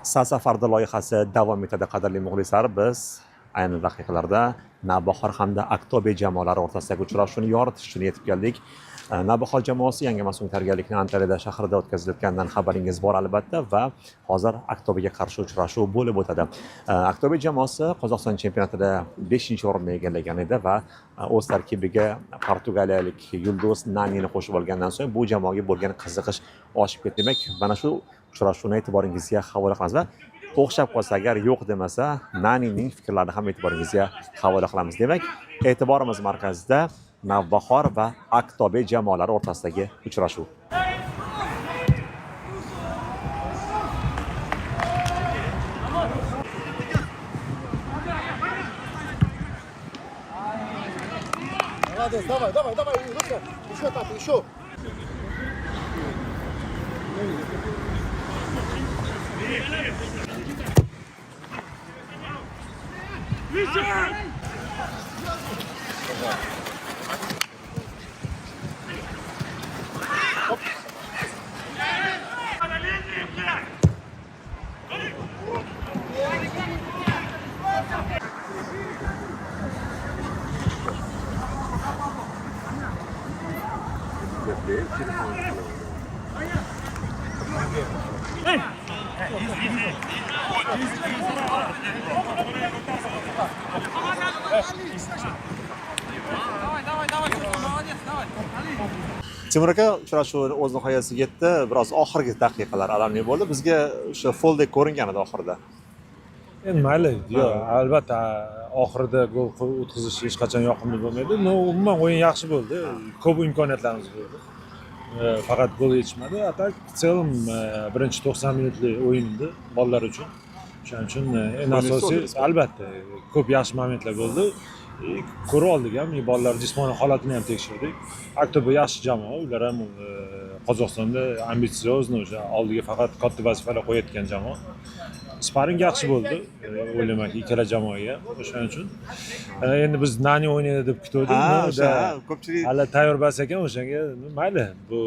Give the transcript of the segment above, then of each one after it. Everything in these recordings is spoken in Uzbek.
Safarda loyihasi davom etadi, qadrli muxlislar. Biz ayni daqiqalarda Navbahor hamda Aqto'be jamoalari o'rtasidagi uchrashuvni yoritish uchun yetib keldik. Navbahor jamoasi yangi mavsum tayyorgarlikni Antaliyada shahrida o'tkazilayotganidan xabaringiz bor albatta va hozir Aqto'bega qarshi uchrashuv bo'lib o'tadi. Aqto'be jamoasi Qozog'iston chempionatida 5-o'rinni egallagan edi va o'z tarkibiga portugaliyalik yulduz Nanini qo'shib olgandan so'ng bu jamoaga bo'lgan qiziqish oshib ketdi. Demak, mana shu uchrashuvni e'tiboringizga havola qilamiz va o'xshab qolsa agar yo'q demasa, Nanining fikrlarini ham e'tiboringizga havola qilamiz. Demak, e'tiborimiz markazida Navbahor va Aqto'be jamoalari o'rtasidagi uchrashuv. Молодец, давай, Руслан, еще так, еще. Timur aka, uchrashuv o'z nihoyasiga yetdi. Biroz oxirgi daqiqalar alamli bo'ldi. Bizga o'sha foldek ko'ringan edi oxirida. Endi mayli, yo'q, albatta oxirida gol o'tkazish hech qachon yoqimli bo'lmaydi. Umuman o'yin yaxshi bo'ldi. Ko'p imkoniyatlarimiz bo'ldi. Faqat gol yetishmadi. Atak в целом birinchi 90 minutlik o'yin edi bolalar uchun. Shuning uchun eng asosiy albatta ko'p yaxshi momentlar bo'ldi. Ko'rib oldik ham, bolalar jismoniy holatini ham tekshirdik. Aqto'be yaxshi jamoa, ular ham Qozog'istonda ambitsiozni o'sha oldiga faqat katta vazifalar qo'yayotgan jamoa. Sparing yaxshi bo'ldi, o'ylayman ikkala jamoaga. O'shaning uchun endi biz Nani o'ynaydi deb kutdik. Ko'pchilik hali tayyor bo'lsa ekan o'shanga mayli, bu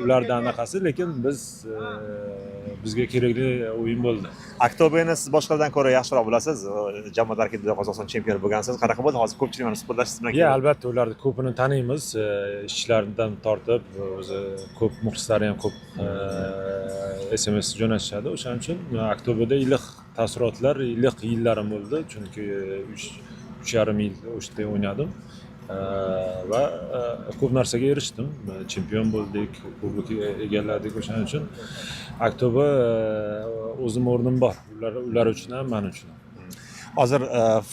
ulardan anaqasi, lekin bizga kerakli o'yin bo'ldi. Aqto'beni siz boshqalardan ko'ra yaxshiroq bilasiz. Jamoa tarkibida Qozog'iston chempioni bo'lgansiz. Qanaqa bo'ldi hozir ko'pchilik mana suhbatlashish bilan? Ya, albatta ularni ko'pini taniymiz. Ishchilaridan tortib, o'zi ko'p muxlislari ham ko'p SMS jo'natishadi. O'shaning uchun Aqto'beda iliq taassurotlar, iliq yillarim bo'ldi, chunki 3,5 yil o'shda o'ynadim. Va ko'p narsaga erishdim. Chempion bo'ldik, kubok egalladik. O'shaning uchun Aqto'be o'zim o'rnim bor. Ular uchun ham, men uchun ham. Hozir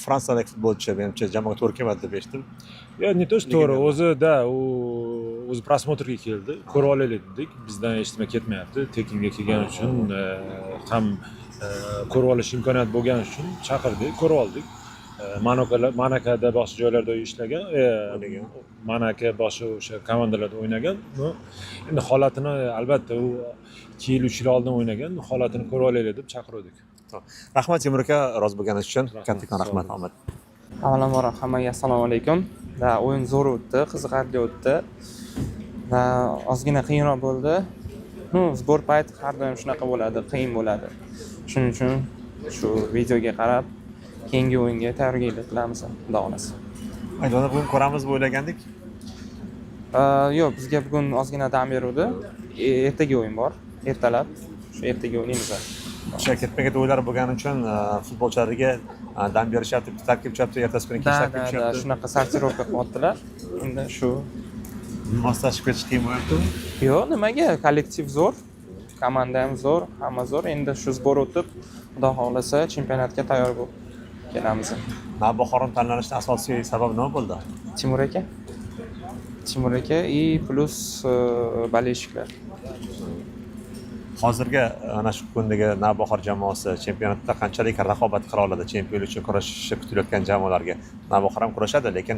Fransiyalik futbolchi menimcha jamoaga to'g'ri kelmadi deb eshitdim. Ya, не то что to'g'ri, o'zi prosmotrga keldi. Ko'rib olaylik dedik. Bizdan eshitma ketmayapti. Tekinga kelgani uchun ham ko'rib olish imkoniyati bo'lgani uchun chaqirdik, ko'rib oldik. Manakada boshqa joylarda ishlagan, Manaka boshqa o'sha komandalarda o'ynagan. Endi holatini albatta u 2 yil 3 yil oldin o'ynagan, holatini ko'rib olaylik deb chaqirdik. Rahmat Timur aka, rozi bo'lganingiz uchun. Kattakon rahmat, Ahmad. Avvalambor hammaga assalomu alaykum. Va o'yin zo'r o'tdi, qiziqarli o'tdi. Va ozgina qiyinroq bo'ldi. Zbor payti har doim shunaqa bo'ladi, qiyin bo'ladi. Shuning uchun shu videoga qarab keyingi o'yinga tayyorgarlik qilamiz, xudo xolasa. Maydonda bugun ko'ramiz deb o'ylagandik. Yo'q, bizga bugun ozgina dam beruvdi. Ertaga o'yin bor, ertalab. Shu ertaga o'ynaymiz. O'sha ketma-ket o'yinlar bo'lgani uchun futbolchilarga dam berishyapti, tarkib chapti, ertasi kuni kech tarkib tushyapti. Shunaqa sortirovka qilyaptilar. Endi shu moslashib ketish qiyin bo'lyaptimi? Yo'q, nimaga? Kollektiv zo'r, komanda ham zo'r, hamma zo'r. Endi shu zbor o'tib, xudo xolasa chempionatga tayyor bo'lib kelamiz. Navbahorni tanlanishning asosiy sababi nima bo'ldi? Timur aka и plus bolельщикlar. Hozirgi ana shu kundagi Navbahor jamoasi chempionatda qanchalik raqobat qila oladi? Chempionlik uchun kurashishi kutilayotgan jamoalarga Navbahor ham kurashadi, lekin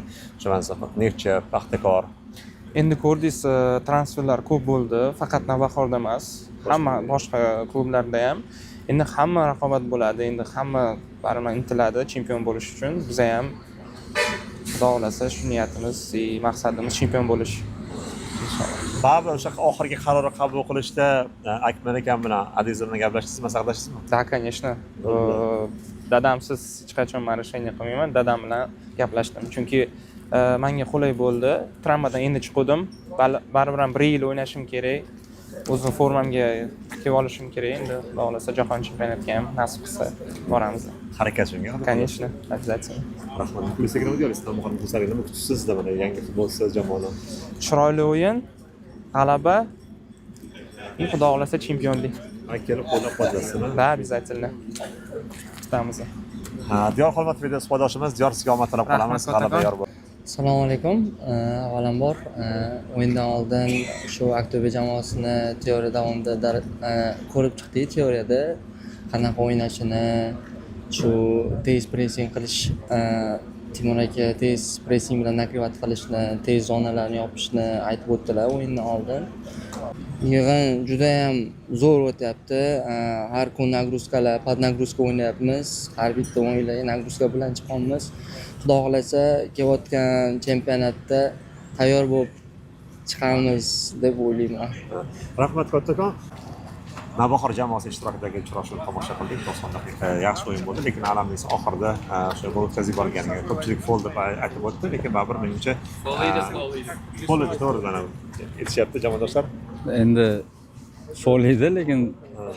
Neftchi, Paxtakor. Endi ko'rdingiz, transferlar ko'p bo'ldi, faqat Navbahorda emas, hamma boshqa klublarda ham. Endi hamma raqobat bo'ladi, endi hamma baribir intiladi chempion bo'lish uchun. Biz ham xudo xolasa shu niyatimiz, maqsadimiz chempion bo'lish. Inshaalloh. baribir o'sha oxirgi qarorni qabul qilishda Akmal akam bilan Adiz bilan gaplashdingizmi, maslahatlashdingizmi? Да, конечно. Dadamsiz hech qachon mana shunday qilmayman. Dadam bilan gaplashdim. Chunki menga qulay bo'ldi. Travmadan endi chiqdim. Baribir ham 1 yil o'ynashim kerak. O'zim formamga kelib olishim kerak. Endi Xudo xolasa jahon chempionatiga ham nasib qilsa boramiz. Harakat shunga. Конечно, обязательно. Rahmat. Kulisga nima deyapsiz? Muhim kulislarga nima kutishsizda mana yangi futbolchi jamoani? Chiroyli o'yin, g'alaba, Xudo xolasa chempionlik. Kelib qo'llab-quvvatlasizmi? Да, обязательно. Kutamiz. Diyor Xolmatov video suhbatdoshimiz, Diyor sizga omad tilab qolamiz. G'alaba yor bo'ling. Assalomu alaykum. Avvalambor o'yindan oldin shu Aqto'be jamoasini teoriya davomida ko'rib chiqdik. Teoriyada qanaqa o'ynashini, shu tez pressing qilish, Timur aka tez pressing bilan nakrivat qilishni, tez zonalarni yopishni aytib o'tdilar o'yindan oldin. Yig'in juda ham zo'r o'tyapti. Har kun nagruzkalar, pod nagruzka o'ynayapmiz. Har bitta o'yinlarga nagruzka bilan chiqamiz. Xudo xolasa kelayotgan chempionatda tayyor bo'lib chiqamiz deb o'ylayman. Rahmat kattakon. Navbahor jamoasi ishtirokidagi uchrashuvni tomosha qildik. 90 daqiqa yaxshi o'yin bo'ldi, lekin alamlisi oxirida o'sha gol o'tkazib yuborganiga ko'pchilik foul deb aytib o'tdi, lekin baribir menimcha foul edi, to'g'ri mana aytishyapti jamoadoshlar. Endi foul edi, lekin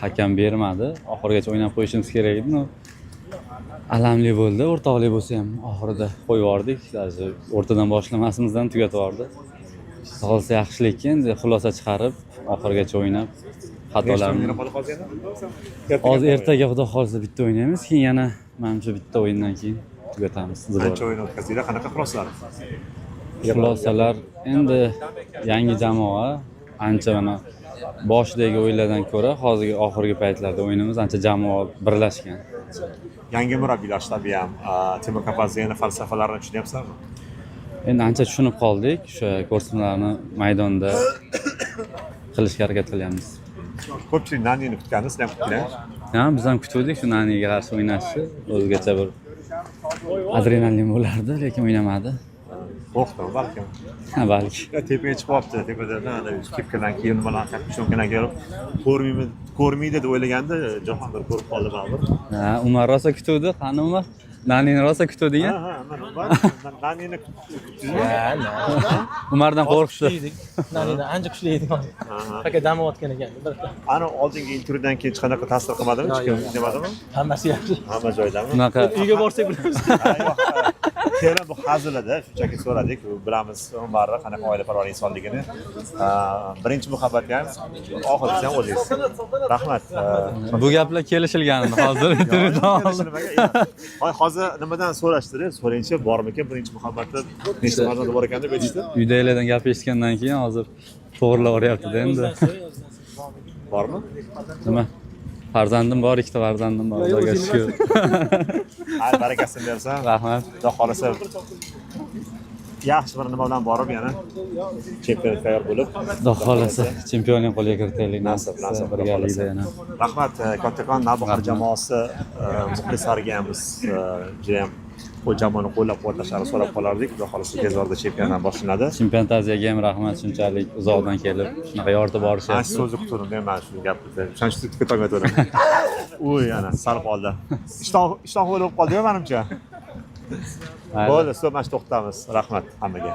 hakam bermadi. Oxirigacha o'ynab qo'yishimiz kerak edi. Alamli bo'ldi, o'rtoqlik bo'lsa ham oxirida qo'yib yubordik. Даже o'rtadan boshlamasimizdan tugatib yubordi. Qolsa yaxshilikka endi xulosa chiqarib oxirigacha o'ynab xatolarni. Hozir ertaga xudo xolsa bitta o'ynaymiz, keyin yana menimcha bitta o'yindan keyin tugatamiz. Qancha o'yin o'tkazinglar, qanaqa xulosalar? Xulosalar endi yangi jamoa ancha mana boshidagi o'yinlardan ko'ra hozirgi oxirgi paytlarda o'yinimiz ancha jamoa birlashgan. Yangi murabbiylar shtabi ham Timur Kapaziyani falsafalarini tushunyapsizmi? Endi ancha tushunib qoldik. O'sha ko'rsatmalarni maydonda qilishga harakat qilyapmiz. Ko'pchilik Nanini kutgandi, siz ham kutdinglar. Ha, biz ham kutuvdik shu Naniga qarshi o'ynashni. O'zgacha bir adrenalin bo'lardi, lekin o'ynamadi. Qo'rqdim balkim. Ha, balki. Tepaga chiqib olibdi, tepada kepkadan keyin nimalarni kapishonkadan kelib ko'rmaydi deb o'ylaganda Jahongir ko'rib qoldi baribir. Ha, Umar rosa kutuvdi, qani Umar? Nanini rosa kutuvding-a? Ha, mana Nanini kutdingizmi? Umardan qo'rqishdi. Nanini ancha kuchli edi. Aka dam olayotgan ekan. Ana oldingi intervyudan keyin hech qanaqa ta'sir qilmadimi? Hech kim demadimi? Hammasi yaxshi. Hamma joydami? Bunaqa Uyga borsak bilamiz. Keyin bu hazil edi, shunchaki so'radik. Bilamiz Umarni qanaqa oilaparvar insonligini. Birinchi muhabbatga ham oxirgisi ham o'zingiz. Rahmat. bu gaplar kelishilgandi hozir intervyudan oldin. Hozir nimadan so'rashdi? So'raychi bormikan birinchi muhabbatda nechta farzandi bor ekan deb aytishdi. Uydagilardan gap eshitgandan keyin hozir to'g'rilab o'ryapti-da endi. Bormi? Nima? Farzandim bor, ikkita farzandim bor, Xudoga shukr. Har barakasini bersin. Rahmat. Xudo xolasa yaxshi bir nima bilan borib yana chempionat tayyor bo'lib, Xudo xolasa chempionlik qo'lga kiritaylik. Nasib birgalikda yana. Rahmat kattakon Navbahor jamoasi muxlislariga ham biz juda ham bu jamoani qo'llab-quvvatlashlarini so'rab qolardik. Xudo xolasa tez orada chempionat boshlanadi. Chempionataziyaga ham rahmat, shunchalik uzoqdan kelib shunaqa yoritib Mana borishyapti. shu so'zni kutdim, men shu gapni. O'shaning uchun kutaverdim. Uy, ana sal qoldi. Ishtoh bo'lib qoldi-ku menimcha. Bo'ldi, so'z mana shu to'xtamiz. Rahmat hammaga.